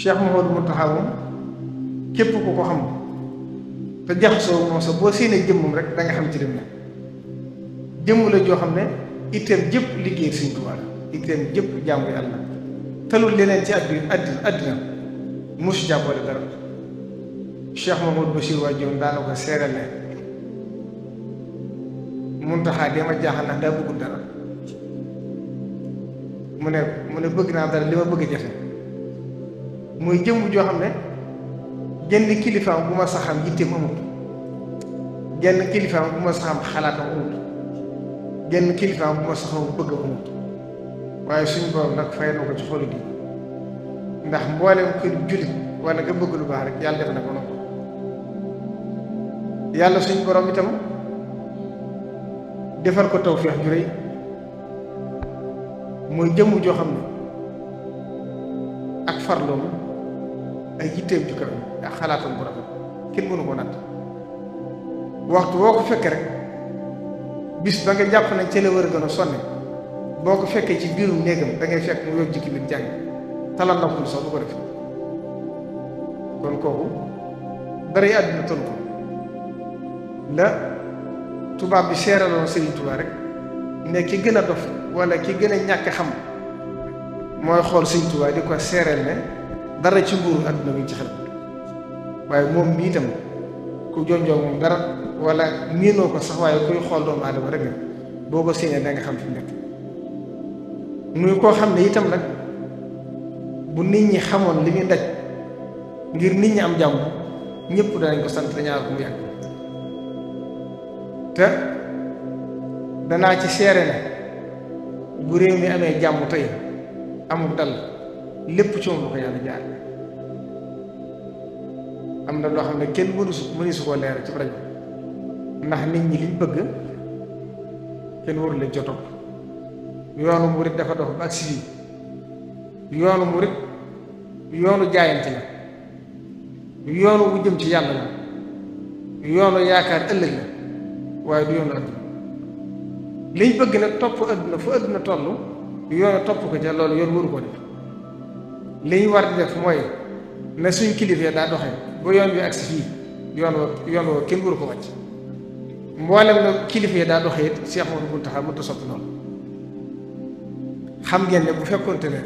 Cheikh Mouhamadou Mountakha moom képp ku ko xam te jaxasoo moom sax boo séenee jëmmam rek da nga xam ci dem ne jëmm la joo xam ne itteem jëpp liggéey Sëriñ Tuubaa la itteem jëpp jaamu Yàlla talul leneen ci àddina mosu jàppale dara Cheikh Mouhamadou Bachir waajuram daana ko seeral ne Mountakha dama jaaxal ndax daa bëggul dara mu ne bëgg naa dara li ma bëgg jafe muy jëmm joo xam ne genn kilifaam bu ma saxam yitteem amut genn kilifaam bu ma saxam xalaatam amut genn kilifaam bu ma saxam bëgg amut waaye suñu borom nag fay na ko ci xolu gi ndax mboolem kër jullit wala nga bëgg lu baax rek yàlla def na ko noonu yàlla suñu borom itam defal ko tawfeex ju rëy muy jëmm joo xam ne ak farloom ay yitteem ju kawe ak xalaatam bu rafet kenn mënu ko natt waxtu boo ko fekkee rek bis ba nga jàpp nañ ca la war a gën a sonne boo ko fekkee ci biirum néegam da ngay fekk mu yor jikki biir jàng talal noppul sax du ko def kon kooku dara yi àdduna tënk ko la tubaab bi seeraloon Sëriñ Tuubaa rek ne ki gën a dof wala ki gën a ñàkk xam mooy xool Sëriñ Tuubaa di ko seereel ne dara ci nguuru àdduna bi ci xel waaye moom mii itam ku jonjoo moom dara wala miinoo ko sax waaye kuy xool doomu aadama rek nga boo ko séenee da nga xam fi mu nekk muy koo xam ne itam nag bu nit ñi xamoon li muy daj ngir nit ñi am jàmm ñëpp danañ ko sant ñaar ko mu yàgg te danaa ci seere ne bu réew mi amee jàmm tey amul dal lépp ci moom la ko yàlla jaar am na loo xam ne kenn mënu su koo leer ci rajo ndax nit ñi liñ bëgg kenn waru leen ca topp yoonu murit dafa dox ba agsi fii yoonu murit yoonu jaayante la yoonu bu jëm ci yàlla la yoonu yaakaar ëllëg la waaye du yoonu adduna liñ bëgg nag topp adduna fu adduna toll yoonu topp ko ca loolu yoon waru ko def li ñu war di def mooy na suñ kilifa daa doxee ba yoon bi agsi fii yoon woo kenn waru ko wàcc mboolem na kilifa yi daa doxee it Cheikh Mouhamadou Mountakha mënta soppi noonu xam ngeen ne bu fekkonte ne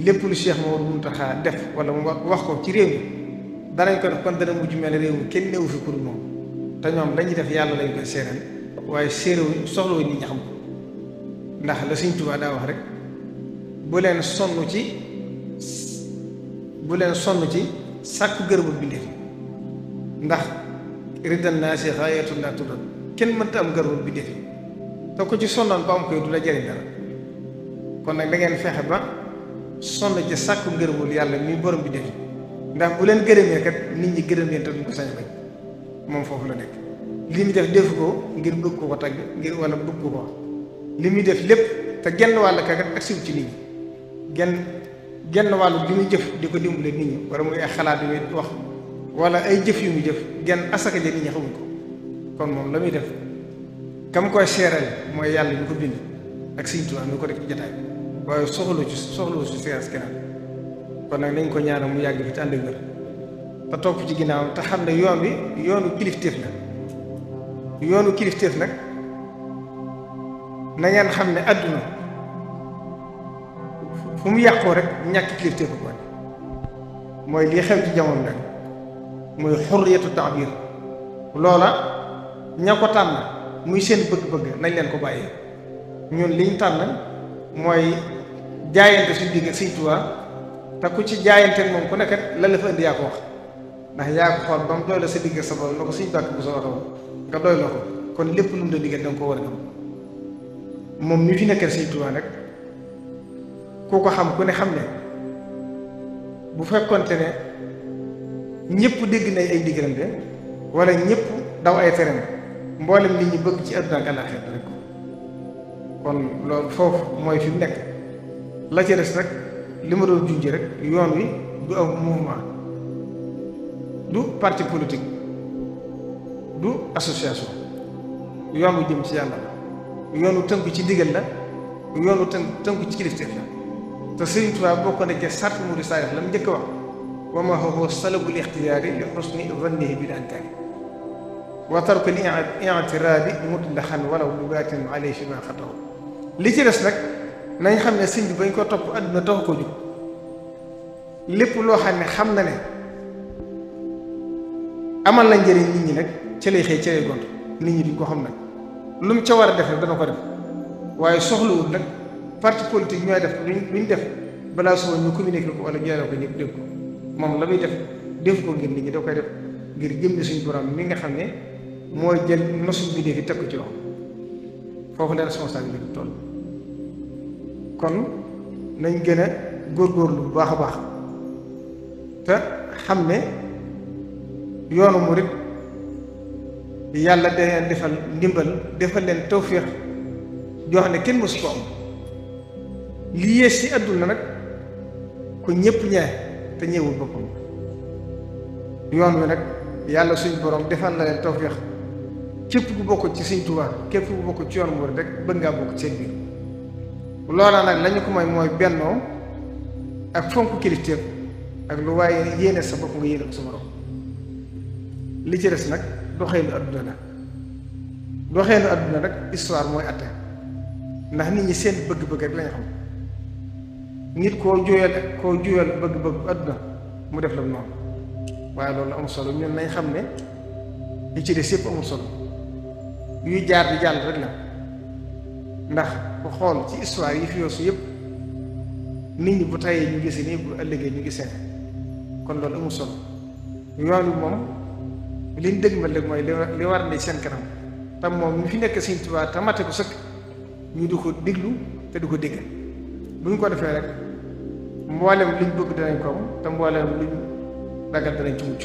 lépp lu Cheikh Mouhamadou Mountakha def wala mu wax ko ci réew mi danañ ko def kon dana mujj mel ne réew mi kenn newu fi ku dul moom te ñoom lañuy def yàlla lañ koy seeral waaye séeréwuñ soxlawuñ nit ñi xam ko ndax la Sëriñ Tuubaa daa wax rek bu leen sonn ci sàkku gërëmul bindéef ndax riddan naasi gaayatul laa tuddal kenn mënta am gërëmul bindéef te ko ci sonnoon ba am koy du la jariñ dara kon nag da ngeen fexe ba sonn ci sàkku ngërëmul yàlla mi borom bindéef ndax bu leen gërëmee kat nit ñi gërëm leen te duñ ko sañ bañ moom foofu la nekk li muy def defu ko ngir bëgg ko tagg ngir wala bëgg ko wax li muy def lépp te genn wàll ka kat ak siw ci nit ñi genn wàllu li muy jëf di ko dimbale nit ñi wala muy ay xalaat yu muy wax wala ay jëf yu muy jëf genn asaka ja nit ñi xamuñ ko kon moom la muy def kam koy seeral mooy yàlla ñu ko bind ak Sëriñ Tuubaa ñu ko def ci jotaay waaye soxlu ci seeras keneen kon nag nañ ko ñaanal mu yàgg fi te ànd ak wér te topp ci ginnaaw te xam ne yoon bi yoonu kilifteef la yoonu kilifteef nag na ngeen xam ne àdduna fu mu yàqoo rek ñàkk kilifteef ko mooy lii xew ci jamono nag muy xurriyatu taabir loola ña ko tànn muy seen bëgg-bëgg nañ leen ko bàyyee ñun liñ tànn mooy jaayante suñu digg Sëriñ Tuubaa te ku ci jaayante moom ku nekkat la la fa indi yaa ko wax ndax yaa ko xool ba mu doy la sa digg sa borom na ko suñu bàkk bu sa waxoon nga doy la ko kon lépp lu mu la diggal danga ko war a gëm moom mi fi nekkal Sëriñ Tuubaa nag ku ko xam ku ne xam ne bu fekkonte ne ñëpp dégg nañ ay diggalante wala ñëpp daw ay terrain mboolem nit ñi bëgg ci àdduna ak àllaaxira rek kon loolu foofu mooy fi mu nekk la ca des rek li ma doon junj rek yoon wi du aw mouvement du parti politique du association yoon wu jëm ci yàlla la yoon wu tënku ci digal la yoon wu tënku ci kilifteef la te Sëriñ Tuubaa bokk na ca sart mu di saarix la mu njëkk wax wa ma huwa salabul ixtiyaari li xusni zannihi bil ankaari wa tarku l i'tiraadi mutlaxan walaw bi baatin alayhi fi ma xataw li ci des nag nañ xam ne sëñ bi bañ ko topp àdduna taxu ko jóg lépp loo xam ne xam na ne amal na njëriñ nit ñi nag ca lay xëy ca lay gont nit ñi duñ ko xam nag lu mu ca war a def rek dana ko def waaye soxlawul nag parti politique ñooy def luñ def balaa suba ñu communiqué ko wala ñu yore ko ñëpp dégg ko moom la muy def ko ngir nit ñi da koy def ngir jëmmi suñu borom mi nga xam ne mooy jël nosuñ bi defi teg ko ci loxo foofu la responsabilité bi toll kon nañ gën a góorgóorlu bu baax a baax te xam ne yoonu murit yàlla da leen defal ndimbal defal leen tawféex joo xam ne kenn mësu ko am li yées ci àdduna nag ku ñëpp ñaay te ñëwul boppam yoon wi nag yàlla suñ borom defal na leen tawféex képp ku bokk ci Sëriñ Tuubaa képp ku bokk ci yoon murit rek bëgg ngaa bokk ci seen biir loola nag lañu ko mooy bennoo ak fonk kilifteef ak lu waaye yéene sa bopp nga yéene ko sa morom li ci des nag doxeenu adduna la doxeenu adduna nag histoire mooy atte ndax nit ñi seen bëgg-bëgg rek lañu xam nit koo juyal bëgg-bëgg adduna mu def la noonu waaye loolu amul solo ñun nañ xam ne li ci des yëpp amul solo yuy jaar di jàll rek la ndax ku xool ci histoire yi fi yoosu yëpp nit ñi bu tayee ñu gisee nii bu ëllëgee ñu gisee kon loolu amul solo yoon wi moom liñ dëgg ma léegi mooy li war ne seen kanam tam moom ñu fi nekk Sëriñ Tuubaa te mate ko sëkk ñu di ko déglu te di ko déggal bu ñu ko defee rek mboolem liñ bëgg danañ ko am te mboolem liñ ragal danañ ci mucc